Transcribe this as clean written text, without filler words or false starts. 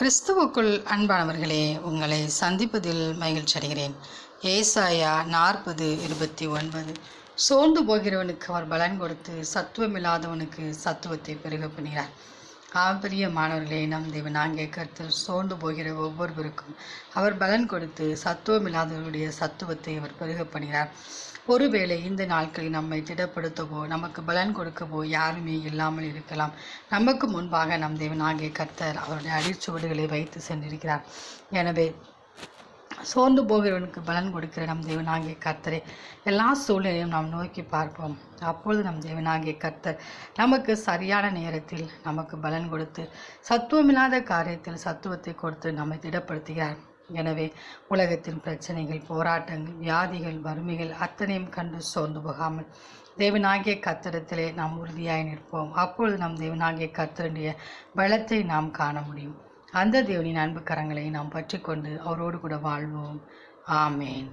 கிறிஸ்துவுக்குள் அன்பானவர்களே, உங்களை சந்திப்பதில் மகிழ்ச்சி அடைகிறேன். ஏசாயா 40:29. சோர்ந்து போகிறவனுக்கு அவர் பலன் கொடுத்து சத்துவமில்லாதவனுக்கு சத்துவத்தை பெருக பண்ணுகிறார். பிரியமானவர்களே, நம் தேவனாகிய கர்த்தர் சோர்ந்து போகிற ஒவ்வொருவருக்கும் அவர் பலன் கொடுத்து சத்துவமில்லாதவர்களுடைய சத்துவத்தை அவர் பெருக பண்ணுகிறார். ஒருவேளை இந்த நாட்களில் நம்மை திடப்படுத்தவோ நமக்கு பலன் கொடுக்கவோ யாருமே இல்லாமல் இருக்கலாம். நமக்கு முன்பாக நம் தேவனாகிய கர்த்தர் அவருடைய அடிச்சுவடுகளை வைத்து சென்றிருக்கிறார். எனவே சோர்ந்து போகிறவனுக்கு பலன் கொடுக்கிற நம் தேவனாகிய கர்த்தரை எல்லா சூழ்நிலையும் நாம் நோக்கி பார்ப்போம். அப்பொழுது நம் தேவனாகிய கர்த்தர் நமக்கு சரியான நேரத்தில் நமக்கு பலன் கொடுத்து சத்துவமில்லாத காரியத்தில் சத்துவத்தை கொடுத்து நம்மை திடப்படுத்துகிறார். எனவே உலகத்தின் பிரச்சனைகள், போராட்டங்கள், வியாதிகள், வறுமைகள் அத்தனையும் கண்டு சோர்ந்து போகாமல் தேவனாகிய கர்த்தரிடத்திலே நாம் உறுதியாய் நிற்போம். அப்பொழுது நம் தேவனாகிய கர்த்தருடைய பலத்தை நாம் காண முடியும். அந்த தேவனின் அன்பு கரங்களை நாம் பற்றி கொண்டு அவரோடு கூட வாழ்வோம். ஆமேன்.